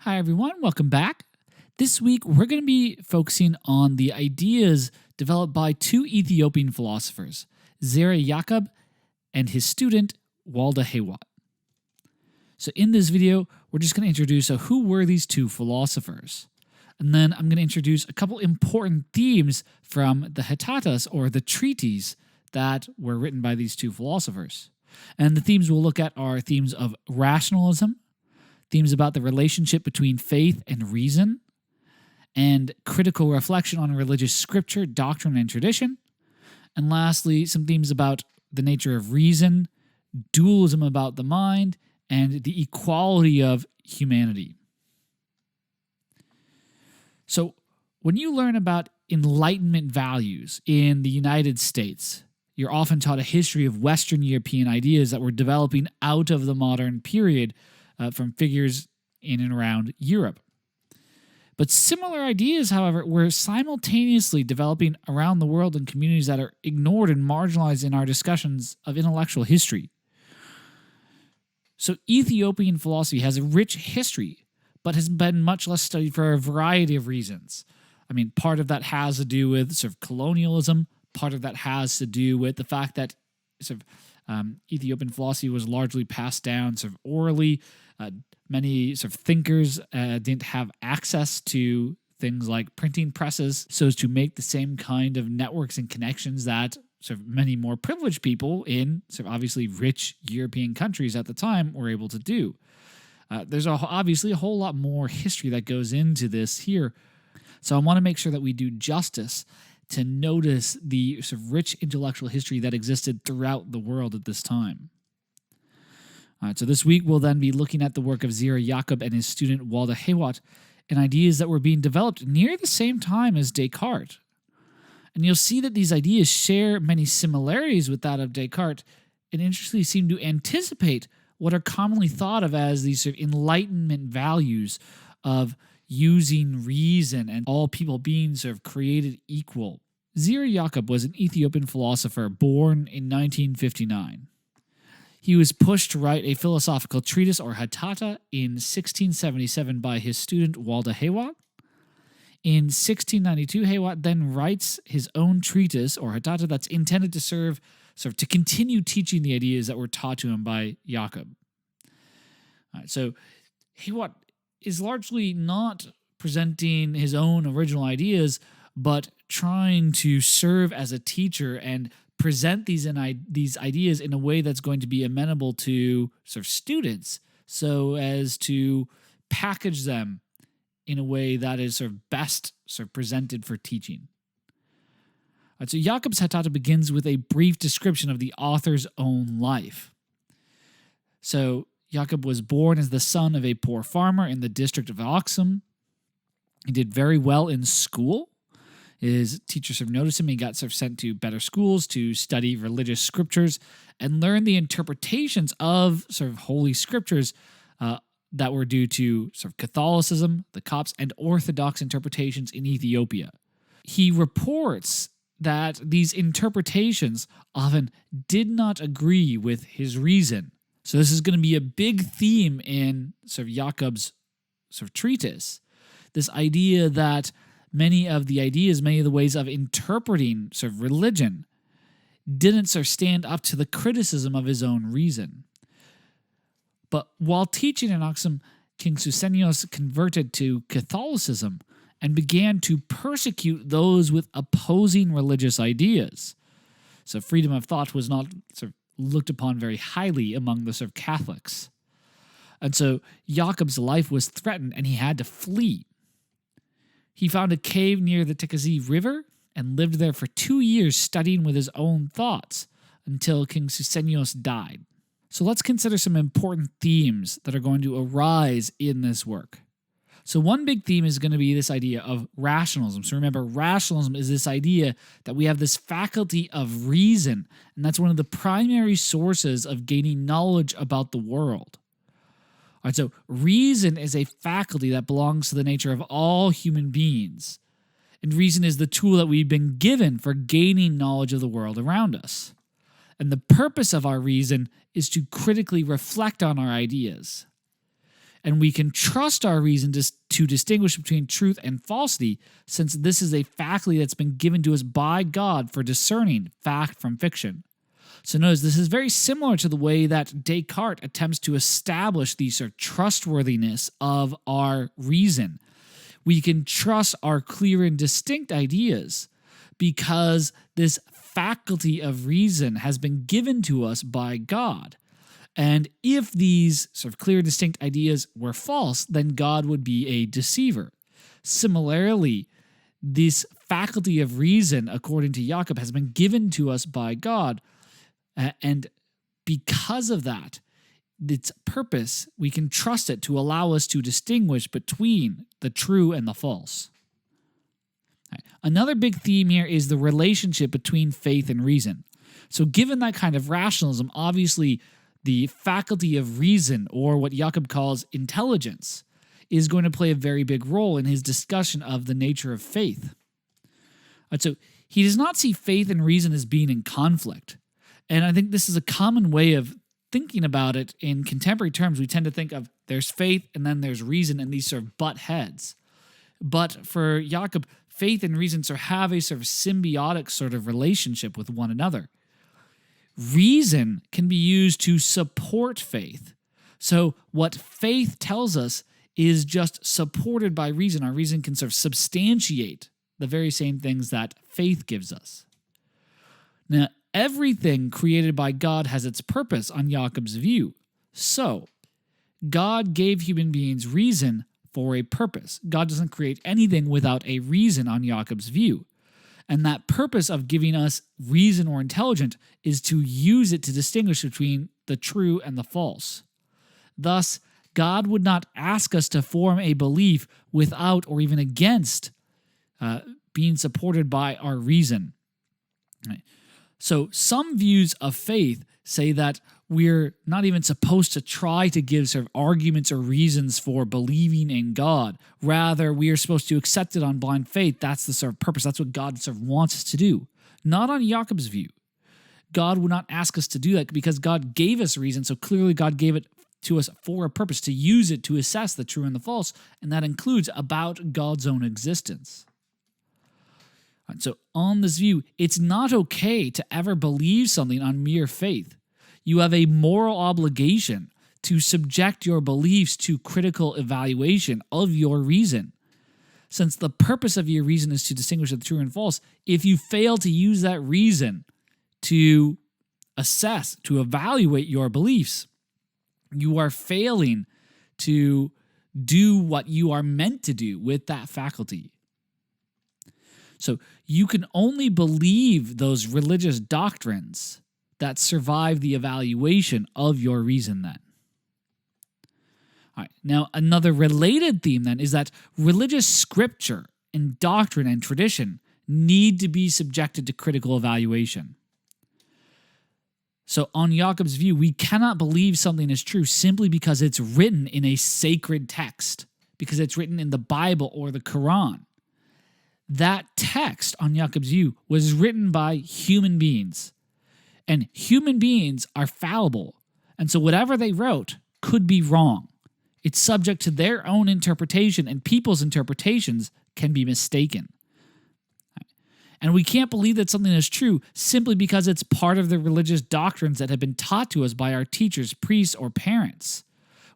Hi, everyone. Welcome back. This week, we're going to be focusing on the ideas developed by two Ethiopian philosophers, Zera Yacob and his student, Walda Hewat. So in this video, we're just going to introduce who were these two philosophers. And then I'm going to introduce a couple important themes from the Hetatas, or the treatises, that were written by these two philosophers. And the themes we'll look at are themes of rationalism, themes about the relationship between faith and reason, and critical reflection on religious scripture, doctrine, and tradition. And lastly, some themes about the nature of reason, dualism about the mind, and the equality of humanity. So, when you learn about Enlightenment values in the United States, you're often taught a history of Western European ideas that were developing out of the modern period from figures in and around Europe. But similar ideas, however, were simultaneously developing around the world in communities that are ignored and marginalized in our discussions of intellectual history. So Ethiopian philosophy has a rich history, but has been much less studied for a variety of reasons. I mean, part of that has to do with sort of colonialism. Part of that has to do with the fact that sort of Ethiopian philosophy was largely passed down sort of orally. Many sort of thinkers didn't have access to things like printing presses so as to make the same kind of networks and connections that sort of many more privileged people in sort of obviously rich European countries at the time were able to do. There's obviously a whole lot more history that goes into this here. So I want to make sure that we do justice to notice the sort of rich intellectual history that existed throughout the world at this time. All right, so this week we'll then be looking at the work of Zera Yacob and his student Walda Hewat and ideas that were being developed near the same time as Descartes. And you'll see that these ideas share many similarities with that of Descartes and interestingly seem to anticipate what are commonly thought of as these sort of Enlightenment values of using reason and all people being sort of created equal. Zera Yacob was an Ethiopian philosopher born in 1959. He was pushed to write a philosophical treatise, or Hatata, in 1677 by his student Walda Hewat. In 1692, Hewat then writes his own treatise, or Hatata, that's intended to serve sort of to continue teaching the ideas that were taught to him by Yacob. All right, so Hewat is largely not presenting his own original ideas, but trying to serve as a teacher and present these ideas in a way that's going to be amenable to sort of students, so as to package them in a way that is sort of best sort of presented for teaching. So Jacob's Hatata begins with a brief description of the author's own life. So Yacob was born as the son of a poor farmer in the district of Aksum. He did very well in school. His teachers sort of noticed him. He got sort of sent to better schools to study religious scriptures and learn the interpretations of sort of holy scriptures that were due to sort of Catholicism, the Copts, and Orthodox interpretations in Ethiopia. He reports that these interpretations often did not agree with his reason. So this is going to be a big theme in sort of Jacob's sort of treatise. This idea that many of the ways of interpreting sort of religion didn't sort of stand up to the criticism of his own reason. But while teaching in Aksum, King Susenyos converted to Catholicism and began to persecute those with opposing religious ideas. So freedom of thought was not sort of looked upon very highly among the sort of Catholics. And so Jacob's life was threatened and he had to flee. He found a cave near the Tikazi River and lived there for 2 years studying with his own thoughts until King Susenyos died. So let's consider some important themes that are going to arise in this work. So one big theme is going to be this idea of rationalism. So remember, rationalism is this idea that we have this faculty of reason, and that's one of the primary sources of gaining knowledge about the world. All right, so reason is a faculty that belongs to the nature of all human beings. And reason is the tool that we've been given for gaining knowledge of the world around us. And the purpose of our reason is to critically reflect on our ideas. and we can trust our reason to distinguish between truth and falsity, since this is a faculty that's been given to us by God for discerning fact from fiction. So notice this is very similar to the way that Descartes attempts to establish the sort of trustworthiness of our reason. We can trust our clear and distinct ideas because this faculty of reason has been given to us by God. And if these sort of clear, distinct ideas were false, then God would be a deceiver. Similarly, this faculty of reason, according to Yacob, has been given to us by God. And because of that, its purpose, we can trust it to allow us to distinguish between the true and the false. Another big theme here is the relationship between faith and reason. So given that kind of rationalism, obviously the faculty of reason, or what Yacob calls intelligence, is going to play a very big role in his discussion of the nature of faith. So he does not see faith and reason as being in conflict. And I think this is a common way of thinking about it in contemporary terms. We tend to think of there's faith and then there's reason, and these sort of butt heads. But for Yacob, faith and reason sort of have a sort of symbiotic sort of relationship with one another. Reason can be used to support faith. So what faith tells us is just supported by reason. Our reason can sort of substantiate the very same things that faith gives us. Now, everything created by God has its purpose on Jacob's view. So, God gave human beings reason for a purpose. God doesn't create anything without a reason on Jacob's view. And that purpose of giving us reason or intelligence is to use it to distinguish between the true and the false. Thus, God would not ask us to form a belief without or even against being supported by our reason. Right. So some views of faith say that we're not even supposed to try to give sort of arguments or reasons for believing in God. Rather, we are supposed to accept it on blind faith. That's the sort of purpose. That's what God sort of wants us to do. Not on Jacob's view. God would not ask us to do that because God gave us reason, so clearly God gave it to us for a purpose, to use it to assess the true and the false, and that includes about God's own existence. And so on this view, it's not okay to ever believe something on mere faith. You have a moral obligation to subject your beliefs to critical evaluation of your reason. Since the purpose of your reason is to distinguish the true and false, if you fail to use that reason to assess, to evaluate your beliefs, you are failing to do what you are meant to do with that faculty. So you can only believe those religious doctrines that survive the evaluation of your reason then. All right, now another related theme then is that religious scripture and doctrine and tradition need to be subjected to critical evaluation. So on Jacob's view, we cannot believe something is true simply because it's written in a sacred text, because it's written in the Bible or the Quran. That text on Jacob's view was written by human beings. And human beings are fallible. And so whatever they wrote could be wrong. It's subject to their own interpretation, and people's interpretations can be mistaken. And we can't believe that something is true simply because it's part of the religious doctrines that have been taught to us by our teachers, priests, or parents.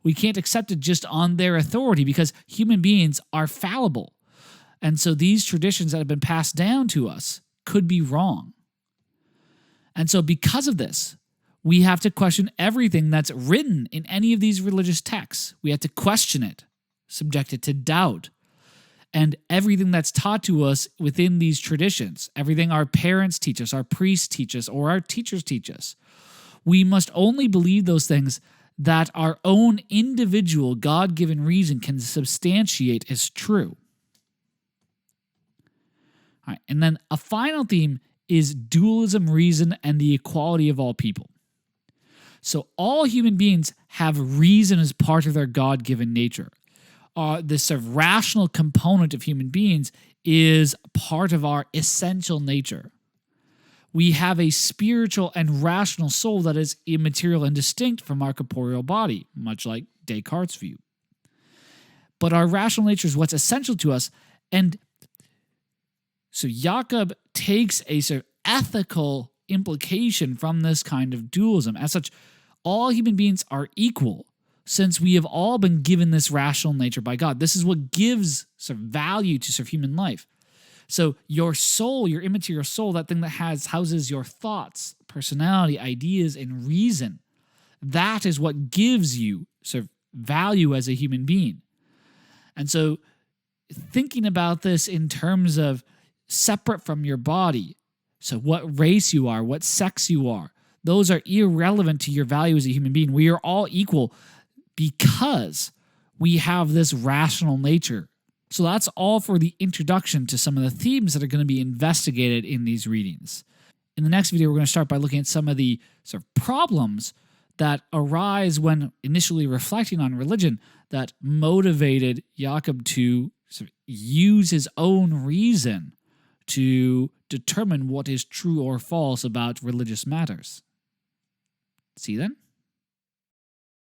We can't accept it just on their authority because human beings are fallible. And so these traditions that have been passed down to us could be wrong. And so because of this, we have to question everything that's written in any of these religious texts. We have to question it, subject it to doubt. And everything that's taught to us within these traditions, everything our parents teach us, our priests teach us, or our teachers teach us, we must only believe those things that our own individual God-given reason can substantiate as true. All right, and then a final theme is dualism, reason, and the equality of all people. So all human beings have reason as part of their God-given nature. This sort of rational component of human beings is part of our essential nature. We have a spiritual and rational soul that is immaterial and distinct from our corporeal body, much like Descartes' view. but our rational nature is what's essential to us. And so Yacob takes a sort of ethical implication from this kind of dualism. As such, all human beings are equal, since we have all been given this rational nature by God. This is what gives sort of value to sort of human life. So your soul, your immaterial soul, that thing that houses your thoughts, personality, ideas, and reason, that is what gives you sort of value as a human being. And so thinking about this in terms of separate from your body, so what race you are, what sex you are, those are irrelevant to your value as a human being. We are all equal because we have this rational nature. So that's all for the introduction to some of the themes that are going to be investigated in these readings. In the next video, we're going to start by looking at some of the sort of problems that arise when initially reflecting on religion that motivated Yacob to sort of use his own reason to determine what is true or false about religious matters. See you then.